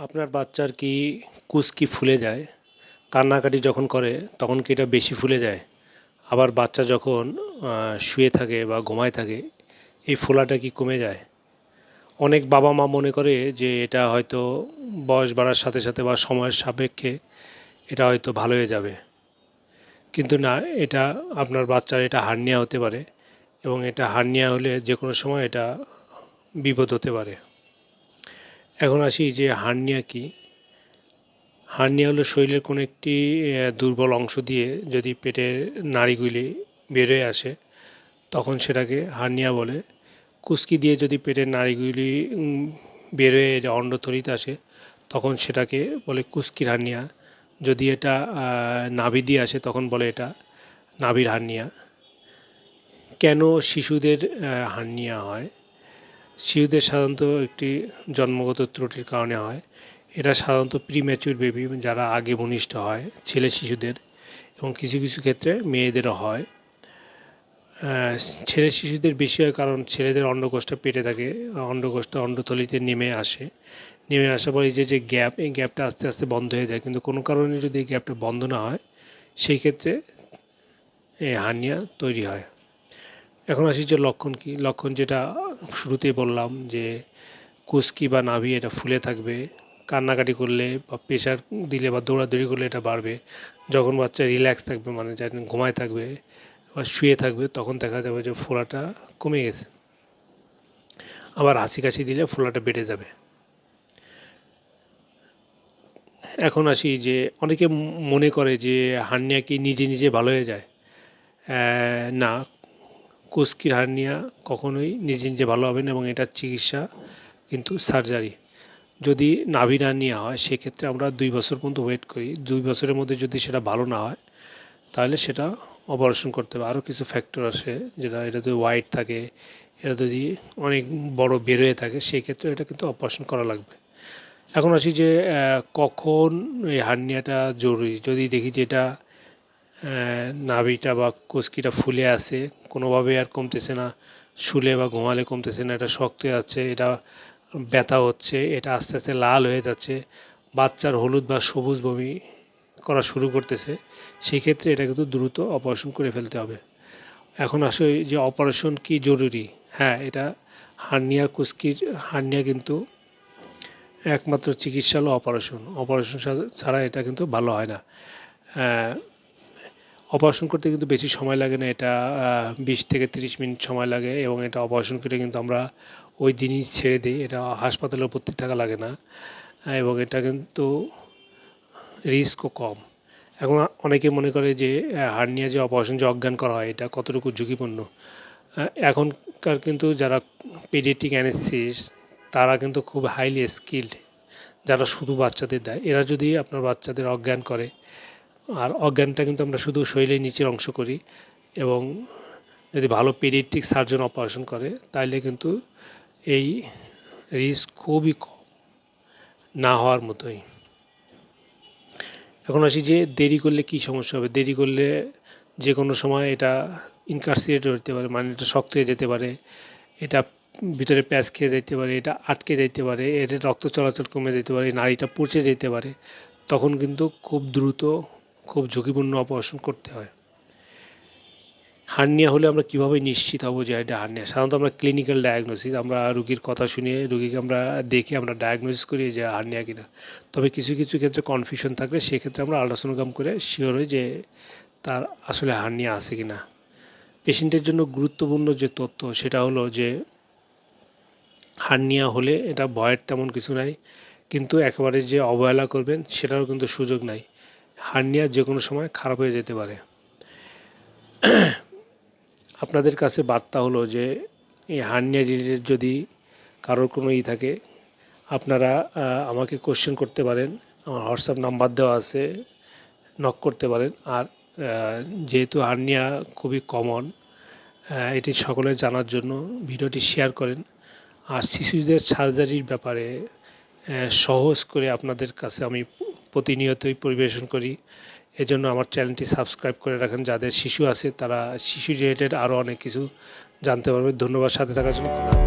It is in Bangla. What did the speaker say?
আপনার বাচ্চার কি কুসকি ফুলে যায়? কান্নাকাটি যখন করে তখন কি এটা বেশি ফুলে যায়? আবার বাচ্চা যখন শুয়ে থাকে বা ঘুমায় থাকে এই ফোলাটা কি কমে যায়? অনেক বাবা মা মনে করে যে এটা হয়তো বয়স বাড়ার সাথে সাথে বা সময়ের সাপেক্ষে এটা হয়তো ভালো হয়ে যাবে, কিন্তু না, এটা আপনার বাচ্চার এটা হার্নিয়া হতে পারে এবং এটা হার্নিয়া হলে যে কোনো সময় এটা বিপদ হতে পারে। এখন আসি যে হার্নিয়া কি। হার্নিয়া হলো শরীরের কোনো একটি দুর্বল অংশ দিয়ে যদি পেটের নাড়িগুলি বেরোয় আসে তখন সেটাকে হার্নিয়া বলে। কুস্কি দিয়ে যদি পেটের নাড়িগুলি বেরোয় যে অন্ডথলিতে আসে তখন সেটাকে বলে কুস্কির হার্নিয়া। যদি এটা নাভি দিয়ে আসে তখন বলে এটা নাভির হার্নিয়া। কেন শিশুদের হার্নিয়া হয়? শিশুদের সাধারণত একটি জন্মগত ত্রুটির কারণে হয়। এটা সাধারণত প্রিম্যাচুর বেবি যারা আগে ভূমিষ্ঠ হয় ছেলে শিশুদের, এবং কিছু কিছু ক্ষেত্রে মেয়েদেরও হয়। ছেলে শিশুদের বেশি হয় কারণ ছেলেদের অন্ডকোষটা পেটে থাকে, অন্ডকোষটা অন্ডথলিতে নেমে আসে, নেমে আসার পরে যে গ্যাপ, এই গ্যাপটা আস্তে আস্তে বন্ধ হয়ে যায়, কিন্তু কোনো কারণে যদি এই গ্যাপটা বন্ধ না হয় সেই ক্ষেত্রে এই হার্নিয়া তৈরি হয়। এখন আসি যে লক্ষণ কী। লক্ষণ যেটা শুরুতেই বললাম যে কুস্কি বা নাভি এটা ফুলে থাকবে, কান্নাকাটি করলে বা প্রেশার দিলে বা দৌড়াদৌড়ি করলে এটা বাড়বে, যখন বাচ্চা রিল্যাক্স থাকবে মানে যেন ঘুমায় থাকবে বা শুয়ে থাকবে তখন দেখা যাবে যে ফোলাটা কমে গেছে। আবার হাসি কাশি দিলে ফোলাটা বেড়ে যাবে। এখন আসি যে অনেকে মনে করে যে হার্নিয়া কি নিজে নিজে ভালো হয়ে যায়। না, কুস্কির হার্নিয়া কখনোই নিজে নিজে ভালো হবে না এবং এটার চিকিৎসা কিন্তু সার্জারি। যদি নাভির হার্নিয়া হয় সেক্ষেত্রে আমরা 2 বছর পর্যন্ত ওয়েট করি। 2 বছরের মধ্যে যদি সেটা ভালো না হয় তাহলে সেটা অপারেশন করতে হবে। আরও কিছু ফ্যাক্টর আছে যেটা, এটা যদি হোয়াইট থাকে, এটা যদি অনেক বড় বের হয়ে থাকে সেই ক্ষেত্রে এটা কিন্তু অপারেশন করা লাগবে। এখন আসি যে কখন এই হার্নিয়াটা জরুরি। যদি দেখি যে এটা নাভিটা বা কুস্কিটা ফুলে আছে, কোনোভাবে আর কমতেছে না, শুলে বা ঘুমালে কমতেছে না, এটা শক্ত হয়ে যাচ্ছে, এটা ব্যথা হচ্ছে, এটা আস্তে আস্তে লাল হয়ে যাচ্ছে, বাচ্চার হলুদ বা সবুজ বমি করা শুরু করতেছে, সেই ক্ষেত্রে এটা কিন্তু দ্রুত অপারেশন করে ফেলতে হবে। এখন আসলে যে অপারেশন কি জরুরি? হ্যাঁ, এটা হার্নিয়া কুস্কির হার্নিয়া কিন্তু একমাত্র চিকিৎসা হলো অপারেশন। অপারেশন ছাড়া এটা কিন্তু ভালো হয় না। অপারেশন করতে কিন্তু বেশি সময় লাগে না, এটা 20 থেকে 30 মিনিট সময় লাগে এবং এটা অপারেশন করে কিন্তু আমরা ওই দিনই ছেড়ে দিই, এটা হাসপাতালে ভর্তি থাকা লাগে না এবং এটা কিন্তু রিস্কও কম। এখন অনেকে মনে করে যে হার্নিয়া যে অপারেশন যে অজ্ঞান করা হয় এটা কতটুকু ঝুঁকিপূর্ণ। এখনকার কিন্তু যারা পেডিয়াট্রিক অ্যানেস্থেসিস্ট তারা কিন্তু খুব হাইলি স্কিলড, যারা শুধু বাচ্চাদের দেয়। এরা যদি আপনার বাচ্চাদের অজ্ঞান করে, আর অজ্ঞানটা কিন্তু আমরা শুধু শরীরের নিচের অংশ করি, এবং যদি ভালো পেডিয়াট্রিক সার্জন অপারেশন করে তাহলে কিন্তু এই রিস্ক খুবই কম, না হওয়ার মতোই। এখন আসি যে দেরি করলে কি সমস্যা হবে। দেরি করলে যে কোনো সময় এটা ইনকার্সিয়েট হতে পারে, মানে এটা শক্ত হয়ে যেতে পারে, এটা ভিতরে প্যাঁচ খেয়ে যেতে পারে, এটা আটকে যেতে পারে, এটা রক্ত চলাচল কমে যেতে পারে, নাড়িটা পচে যেতে পারে, তখন কিন্তু খুব দ্রুত খুব ঝুঁকিপূর্ণ অপারেশন করতে হয়। হার্নিয়া হলে আমরা কীভাবে নিশ্চিত হব যে এটা হার্নিয়া? সাধারণত আমরা ক্লিনিক্যাল ডায়াগনোসিস, আমরা রুগীর কথা শুনে রুগীকে আমরা দেখে আমরা ডায়াগনোসিস করি যে হার্নিয়া কিনা। তবে কিছু কিছু ক্ষেত্রে কনফিউশন থাকলে সেক্ষেত্রে আমরা আল্ট্রাসোনোগ্রাম করে শিওর হই যে তার আসলে হার্নিয়া আছে কিনা। পেশেন্টের জন্য গুরুত্বপূর্ণ যে তথ্য সেটা হলো যে হার্নিয়া হলে এটা ভয়ের তেমন কিছু নাই, কিন্তু একেবারে যে অবহেলা করবেন সেটারও কিন্তু সুযোগ নাই। হার্নিয়া যে কোনো সময় খারাপ হয়ে যেতে পারে। আপনাদের কাছে বার্তা হলো যে এই হার্নিয়া রিলেটেড যদি কারোর কোনো থাকে আপনারা আমাকে কোশ্চেন করতে পারেন, আমার হোয়াটসঅ্যাপ নাম্বার দেওয়া আছে, নক করতে পারেন। আর যেহেতু হার্নিয়া খুবই কমন, এটি সকলের জানার জন্য ভিডিওটি শেয়ার করেন। আর শিশুদের সার্জারির ব্যাপারে সহজ করে আপনাদের কাছে আমি প্রতিনিয়তই পরিবেশন করি। এজন্য আমার চ্যানেলটি সাবস্ক্রাইব করে রাখেন। যাদের শিশু আছে তারা শিশু রিলেটেড আরও অনেক কিছু জানতে পারবেন। ধন্যবাদ সাথে থাকার জন্য।